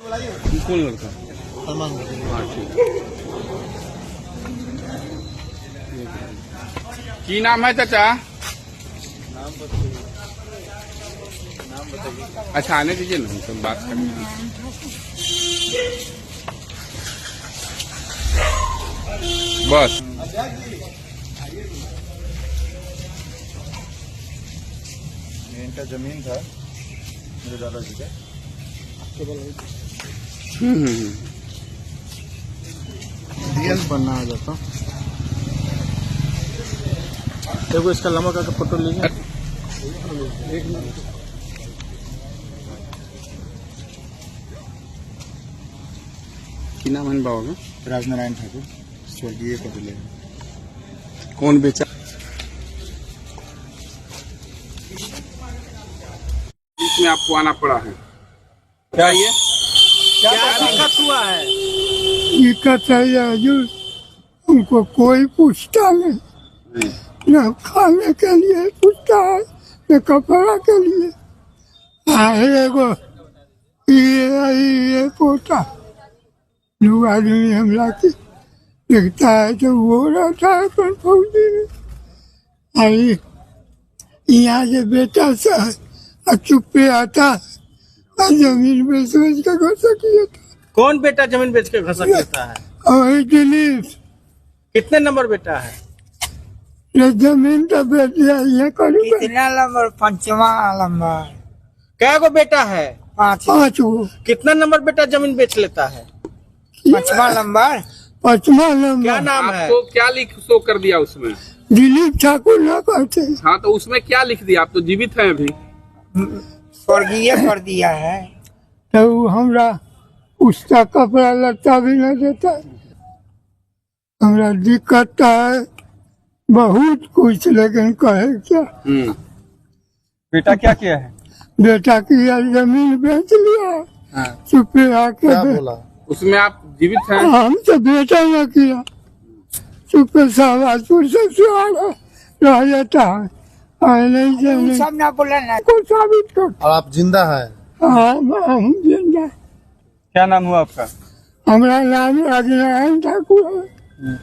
कौन लड़का? सलमान। हाँ ठीक। की नाम है चाचा? नाम बताइए। अच्छा आने दीजिए ना, हम सब बात करेंगे। बस इनका जमीन था मेरे दादाजी का। डीएल बनना आ जाता। देखो इसका लंबा करके फोटो लीजिए। की नाम है बाबा? राजनारायण ठाकुर, स्वर्गीय पटेल। कौन बेचा? इसमें आपको आना पड़ा है क्या? ये क्या दिक्कत हुआ है? दिक्कत है हजूर, उनको कोई पूछता नहीं, न खाने के लिए पूछता है न कपड़ा के लिए। एगो ये पोता दो आदमी हमला के देखता है तो वो रहता है अपन फौजी में। आई यहाँ से बेटा सा चुप्पे आता और जमीन बेच बेच के घसा किया था। कौन बेटा जमीन बेच के घसक लेता है? और दिलीप कितने नंबर बेटा है? ये जमीन तो बेच दिया ये करूँगा। कितना नंबर? पांचवा नंबर। क्या गो बेटा है? पांच। पाँचवा। कितना नंबर बेटा जमीन बेच लेता है? पांचवा नंबर। पांचवा नंबर। क्या नाम है? आपको क्या लिख शो कर दिया उसमें? दिलीप ठाकुर ना कहते। हाँ तो उसमें क्या लिख दिया? आप तो जीवित हैं अभी। स्वर्गीय कर दिया है। तो वो हमरा उसका कपड़ा लत्ता भी न देता। हमरा दिक्कत है बहुत कुछ, लेकिन कहे क्या। बेटा क्या किया है? बेटा की जमीन बेच लिया। चुपे आके क्या बोला? उसमें आप जीवित हैं? हम तो बेटा न किया। चुपे शाहबाजपुर से रह जाता है। नहीं जाने सब ना बोला ना। को साबित कर। और आप जिंदा है? हम जिंदा। क्या नाम हुआ आपका? हमारा नाम राजनारायण ठाकुर है।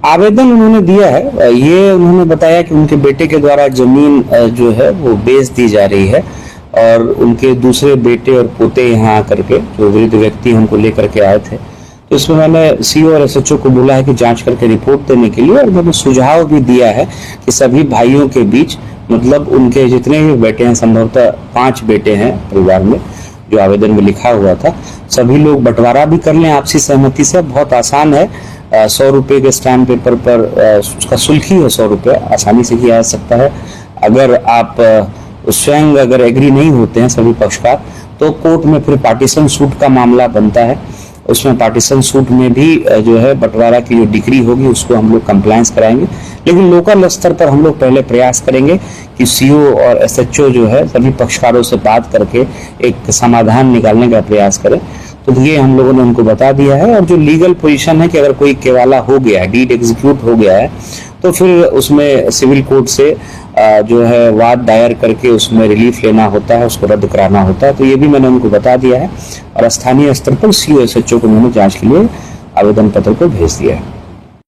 आवेदन उन्होंने दिया है। ये उन्होंने बताया कि उनके बेटे के द्वारा जमीन जो है वो बेच दी जा रही है और उनके दूसरे बेटे और पोते यहाँ आकर के जो वृद्ध व्यक्ति हमको लेकर के आए थे, तो इसमें मैंने सीओ और एसएचओ को बोला है कि जांच करके रिपोर्ट देने के लिए, और मैंने सुझाव भी दिया है कि सभी भाइयों के बीच, मतलब उनके जितने भी बेटे हैं, संभवतः 5 बेटे हैं परिवार में जो आवेदन में लिखा हुआ था, सभी लोग बंटवारा भी कर लें आपसी सहमति से। बहुत आसान है, 100 रुपये के स्टैम्प पेपर पर उसका शुल्क ही है 100 रुपये, आसानी से किया जा सकता है। अगर आप स्वयं अगर एग्री नहीं होते हैं सभी पक्षकार, तो कोर्ट में फिर पार्टीशन सूट का मामला बनता है। उसमें पार्टीशन सूट में भी जो है बंटवारा की जो डिक्री होगी उसको हम लोग कंप्लायंस कराएंगे। लेकिन लोकल स्तर पर हम लोग पहले प्रयास करेंगे कि सीओ और एसएचओ जो है सभी पक्षकारों से बात करके एक समाधान निकालने का प्रयास करें। तो ये हम लोगों ने उनको बता दिया है। और जो लीगल पोजीशन है कि अगर कोई केवाला हो गया है, डीड एग्जीक्यूट हो गया है, तो फिर उसमें सिविल कोर्ट से जो है वाद दायर करके उसमें रिलीफ लेना होता है, उसको रद्द कराना होता है। तो ये भी मैंने उनको बता दिया है और स्थानीय स्तर पर सीओ एसएचओ को मैंने जांच के लिए आवेदन पत्र को भेज दिया है।